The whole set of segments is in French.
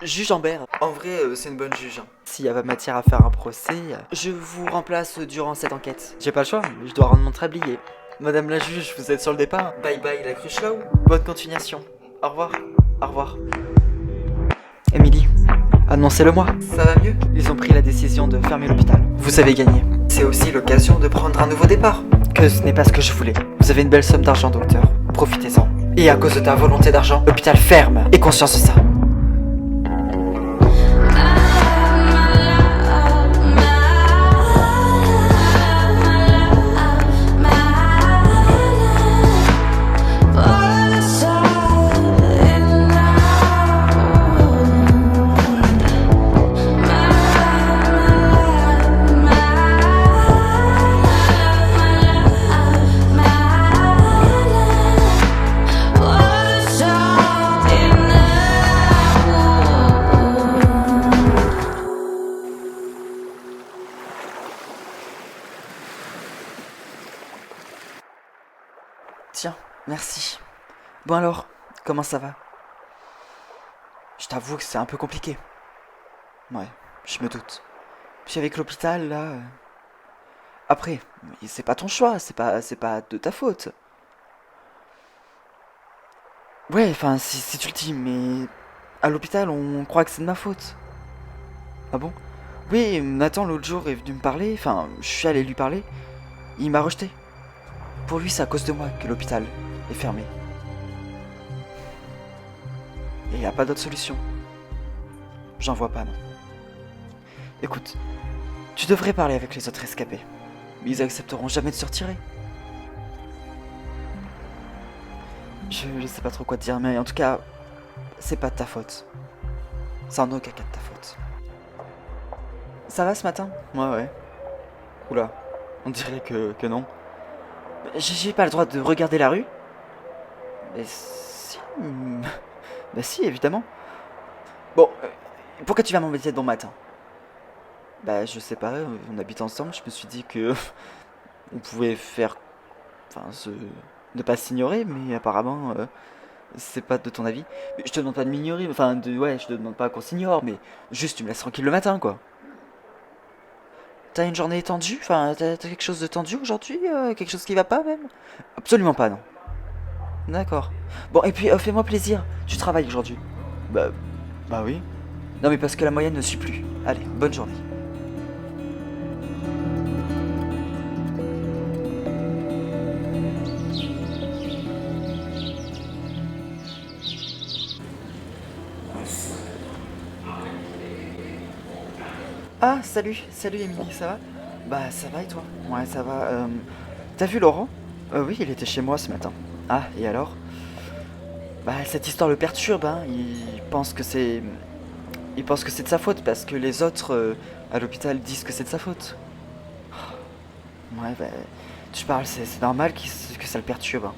Juge Ambert, en vrai, c'est une bonne juge, hein. S'il y a pas matière à faire un procès, je vous remplace durant cette enquête. J'ai pas le choix, je dois rendre mon tablier. Madame la juge, vous êtes sur le départ. Bye bye la cruche là-haut. Bonne continuation. Au revoir. Au revoir. Émilie, annoncez-le-moi. Ça va mieux? Ils ont pris la décision de fermer l'hôpital. Vous avez gagné. C'est aussi l'occasion de prendre un nouveau départ. Que ce n'est pas ce que je voulais. Vous avez une belle somme d'argent, docteur. Profitez-en. Et à cause de ta volonté d'argent, l'hôpital ferme. Aie conscience de ça. Tiens, merci. Bon alors, comment ça va? Je t'avoue que c'est un peu compliqué. Ouais, je me doute. Puis avec l'hôpital, là... Après, c'est pas ton choix, c'est pas de ta faute. Ouais, enfin, si tu le dis, mais... À l'hôpital, on croit que c'est de ma faute. Ah bon? Oui, Nathan, l'autre jour, est venu me parler, enfin, je suis allé lui parler. Il m'a rejeté. Pour lui, c'est à cause de moi que l'hôpital est fermé. Et y a pas d'autre solution. J'en vois pas, non. Écoute, tu devrais parler avec les autres rescapés. Ils accepteront jamais de se retirer. Je sais pas trop quoi te dire, mais en tout cas, c'est pas de ta faute. C'est en aucun cas de ta faute. Ça va ce matin? Ouais, ouais. Oula, on dirait que non. J'ai pas le droit de regarder la rue? Mais si... Bah si, évidemment. Bon, pourquoi tu vas m'embêter de bon matin? Bah je sais pas, on habite ensemble, je me suis dit que... on pouvait faire... Enfin, ne pas s'ignorer, mais apparemment... c'est pas de ton avis. Mais je te demande pas de m'ignorer, enfin, ouais, je te demande pas qu'on s'ignore, mais juste tu me laisses tranquille le matin, quoi. T'as une journée tendue? Enfin, t'as quelque chose de tendu aujourd'hui? Quelque chose qui va pas, même? Absolument pas, non. D'accord. Bon, et puis, fais-moi plaisir, tu travailles aujourd'hui. Bah, bah oui. Non, mais parce que la moyenne ne suit plus. Allez, bonne journée. Ah, salut Émilie, ça va? Bah, ça va et toi? Ouais, ça va. T'as vu Laurent? Oui, il était chez moi ce matin. Ah, et alors? Bah, cette histoire le perturbe, hein. Il pense que c'est de sa faute parce que les autres à l'hôpital disent que c'est de sa faute. Ouais, bah, tu parles, c'est normal que ça le perturbe, hein.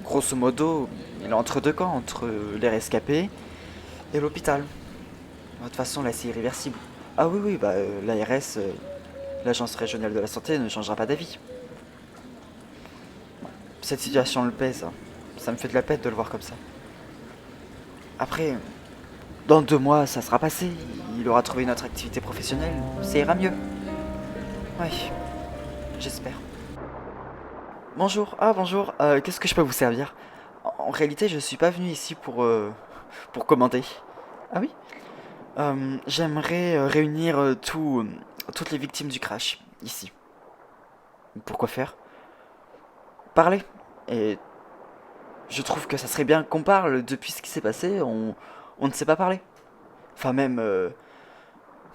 Grosso modo, il est entre deux camps, entre les rescapés et l'hôpital. De toute façon, là, c'est irréversible. Ah oui, oui, bah, l'ARS, l'Agence régionale de la santé, ne changera pas d'avis. Cette situation le pèse, hein. Ça me fait de la peine de le voir comme ça. Après, dans 2 mois, ça sera passé. Il aura trouvé une autre activité professionnelle. Ça ira mieux. Ouais, j'espère. Bonjour, ah bonjour, qu'est-ce que je peux vous servir? En réalité, je suis pas venu ici pour commander. Ah oui? J'aimerais réunir toutes les victimes du crash, ici. Pourquoi faire? Parler. Et je trouve que ça serait bien qu'on parle. Depuis ce qui s'est passé, on ne s'est pas parlé. Enfin, même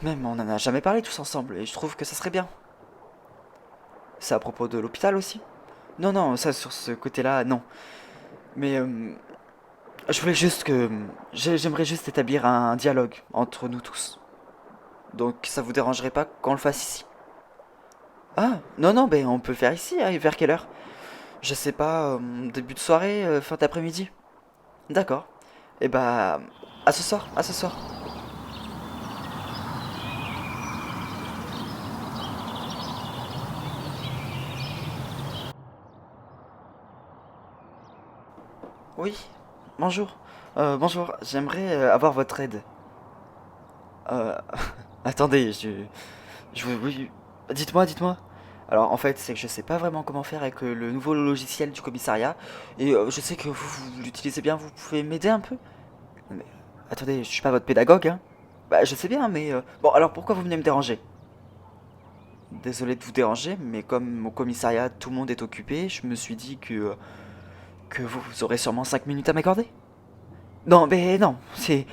on n'en a jamais parlé tous ensemble. Et je trouve que ça serait bien. C'est à propos de l'hôpital aussi? Non, non, ça sur ce côté-là, non. Mais je voulais juste que... J'aimerais juste établir un dialogue entre nous tous. Donc ça vous dérangerait pas qu'on le fasse ici? Ah, non, non, ben on peut le faire ici, hein, vers quelle heure? Je sais pas, début de soirée, fin d'après-midi? D'accord. Et bah, à ce soir, à ce soir. Oui, bonjour. Bonjour, j'aimerais avoir votre aide. Euh, attendez, oui, dites-moi. Alors en fait, c'est que je sais pas vraiment comment faire avec le nouveau logiciel du commissariat, et je sais que vous l'utilisez bien, vous pouvez m'aider un peu? Mais attendez, je suis pas votre pédagogue, hein. Bah je sais bien, mais bon, alors pourquoi vous venez me déranger? Désolé de vous déranger, mais comme au commissariat tout le monde est occupé, je me suis dit que vous aurez sûrement 5 minutes à m'accorder. Non, mais non, c'est...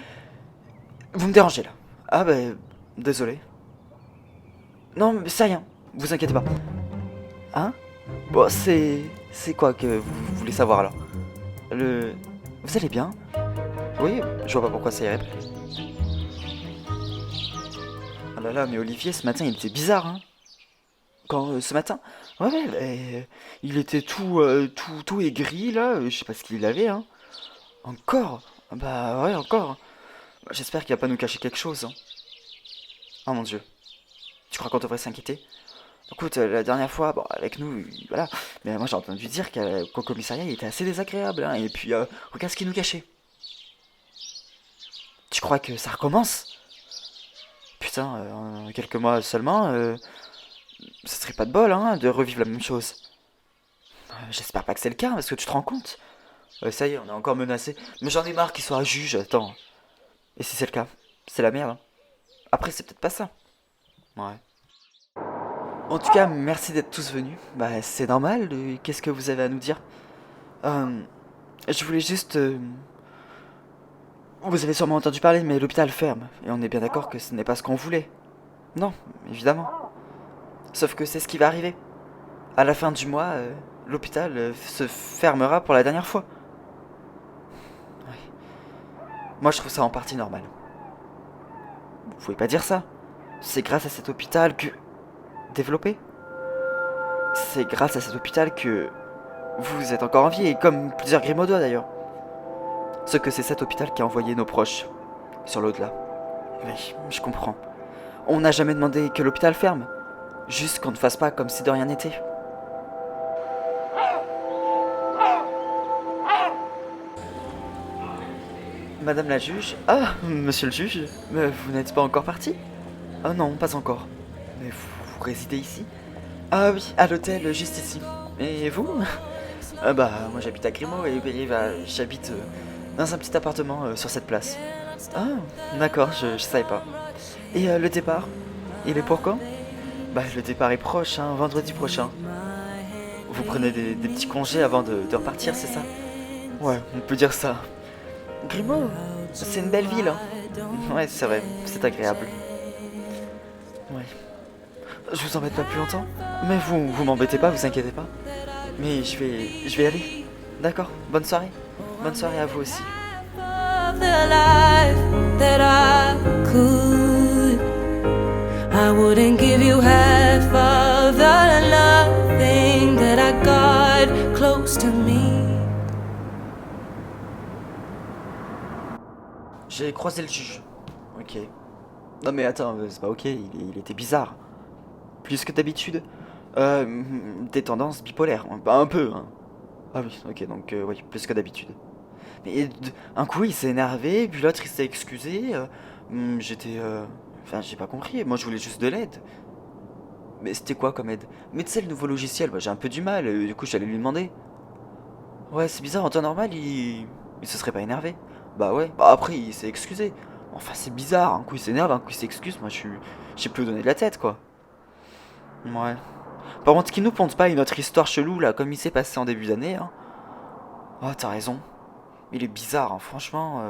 Vous me dérangez là. Ah bah, désolé. Non, mais c'est rien, vous inquiétez pas. Hein? Bon, c'est quoi que vous voulez savoir alors? Le... Vous allez bien? Oui, je vois pas pourquoi ça irait pas. Oh là là, mais Olivier, ce matin, il était bizarre, hein? Quand, ce matin? Ouais, il était tout aigri, là, je sais pas ce qu'il avait, hein. Encore? Bah ouais, encore. Bah, j'espère qu'il va pas nous cacher quelque chose, hein. Oh mon Dieu. Tu crois qu'on devrait s'inquiéter? Écoute, la dernière fois, bon, avec nous, voilà. Mais moi, j'ai entendu dire qu'au commissariat, il était assez désagréable, hein. Et puis, regarde ce qu'il nous cachait. Tu crois que ça recommence? Putain, en quelques mois seulement, ce serait pas de bol, hein, de revivre la même chose. J'espère pas que c'est le cas, parce que tu te rends compte? Ça y est, on est encore menacé. Mais j'en ai marre qu'il soit un juge, attends. Et si c'est le cas? C'est la merde, hein. Après, c'est peut-être pas ça. Ouais. En tout cas, merci d'être tous venus. Bah, c'est normal, qu'est-ce que vous avez à nous dire? Euh, je voulais juste... Vous avez sûrement entendu parler, mais l'hôpital ferme. Et on est bien d'accord que ce n'est pas ce qu'on voulait. Non, évidemment. Sauf que c'est ce qui va arriver. À la fin du mois, l'hôpital se fermera pour la dernière fois. Ouais. Moi, je trouve ça en partie normal. Vous pouvez pas dire ça. C'est grâce à cet hôpital que... Développé? C'est grâce à cet hôpital que... Vous êtes encore en vie, et comme plusieurs Grimaudois d'ailleurs. Ce que c'est cet hôpital qui a envoyé nos proches sur l'au-delà. Oui, je comprends. On n'a jamais demandé que l'hôpital ferme. Juste qu'on ne fasse pas comme si de rien n'était. Madame la juge? Ah, monsieur le juge, mais vous n'êtes pas encore parti? Ah non, pas encore. Mais vous résidez ici? Ah oui, à l'hôtel, juste ici. Et vous? Ah bah, moi j'habite à Grimaud et bah, j'habite dans un petit appartement sur cette place. Ah, d'accord, je savais pas. Et le départ? Il est pour quand? Bah, le départ est proche, hein, vendredi prochain. Vous prenez des petits congés avant de repartir, c'est ça? Ouais, on peut dire ça. Grimaud, c'est une belle ville, hein. Ouais, c'est vrai, c'est agréable. Ouais. Je vous embête pas plus longtemps. Mais vous m'embêtez pas, vous inquiétez pas. Mais je vais y aller. D'accord, bonne soirée. Bonne soirée à vous aussi. The life that I could. I wouldn't give you half of the loving that I got close to me. J'ai croisé le juge. Ok. Non mais attends, c'est pas ok, il était bizarre. Plus que d'habitude. Des tendances bipolaires. Bah, un peu, hein. Ah oui, ok, donc oui, plus que d'habitude. Mais un coup il s'est énervé, puis l'autre il s'est excusé. J'étais... Enfin, j'ai pas compris, moi je voulais juste de l'aide. Mais c'était quoi comme aide? Mais tu sais, le nouveau logiciel, bah, j'ai un peu du mal, du coup j'allais lui demander. Ouais, c'est bizarre, en temps normal, il se serait pas énervé. Bah ouais, bah après il s'est excusé. Enfin, c'est bizarre, un coup il s'énerve, un coup il s'excuse, moi j'ai plus donné de la tête quoi. Ouais. Par contre, qu'il nous ponte pas une autre histoire chelou là, comme il s'est passé en début d'année, hein. Oh, t'as raison. Il est bizarre, hein, franchement.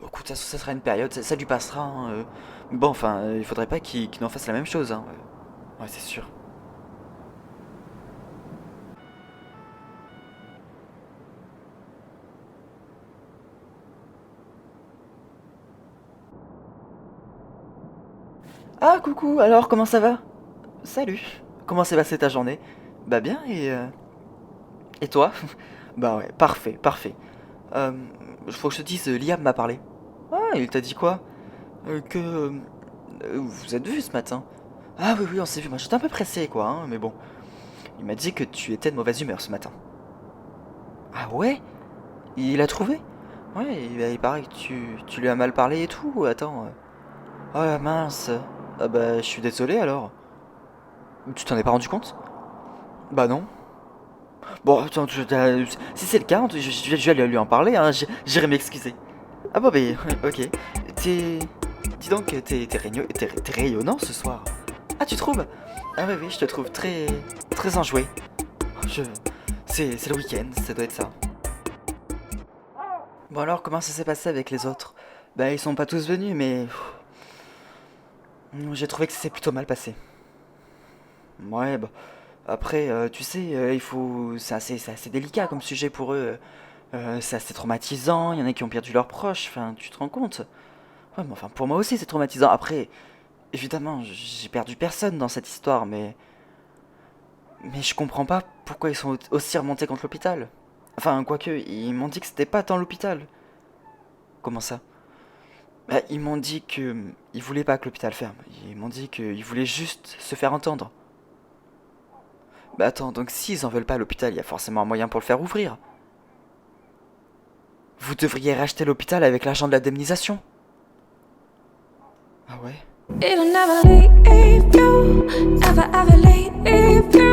Bon, écoute, ça sera une période, ça lui passera, hein. Bon, enfin, il faudrait pas qu'il en fasse la même chose, hein. Ouais, c'est sûr. Ah, coucou, alors comment ça va? Salut. Comment s'est passée ta journée? Bah bien, et toi? Bah ouais, parfait, parfait. Euh, Faut que je te dise, Liam m'a parlé. Ah, il t'a dit quoi? Que... vous êtes vus ce matin? Ah oui, oui, on s'est vu. Moi, j'étais un peu pressé, quoi, hein, mais bon. Il m'a dit que tu étais de mauvaise humeur ce matin. Ah ouais? Il a trouvé? Ouais, il paraît que tu lui as mal parlé et tout. Attends. Oh mince. Ah bah, je suis désolé alors. Tu t'en es pas rendu compte? Bah non. Bon, attends, si c'est le cas, je vais lui en parler, hein. J'irai m'excuser. Ah bah, ok. T'es... Dis donc, t'es rayonnant ce soir. Ah, tu trouves? Ah oui, je te trouve très enjoué. Je... C'est le week-end, ça doit être ça. Bon alors, comment ça s'est passé avec les autres? Bah, ils sont pas tous venus, mais... J'ai trouvé que ça s'est plutôt mal passé. Ouais, bah... Après, tu sais, c'est assez délicat comme sujet pour eux. C'est assez traumatisant, il y en a qui ont perdu leurs proches, enfin, tu te rends compte? Ouais, mais enfin, pour moi aussi, c'est traumatisant. Après, évidemment, j'ai perdu personne dans cette histoire, mais je comprends pas pourquoi ils sont aussi remontés contre l'hôpital. Enfin, quoique, ils m'ont dit que c'était pas tant l'hôpital. Comment ça? Bah, ils m'ont dit que ils voulaient pas que l'hôpital ferme. Ils m'ont dit qu'ils voulaient juste se faire entendre. Bah attends, donc s'ils en veulent pas à l'hôpital, il y a forcément un moyen pour le faire ouvrir. Vous devriez racheter l'hôpital avec l'argent de l'indemnisation. Ah ouais? It'll never leave you, never ever leave you.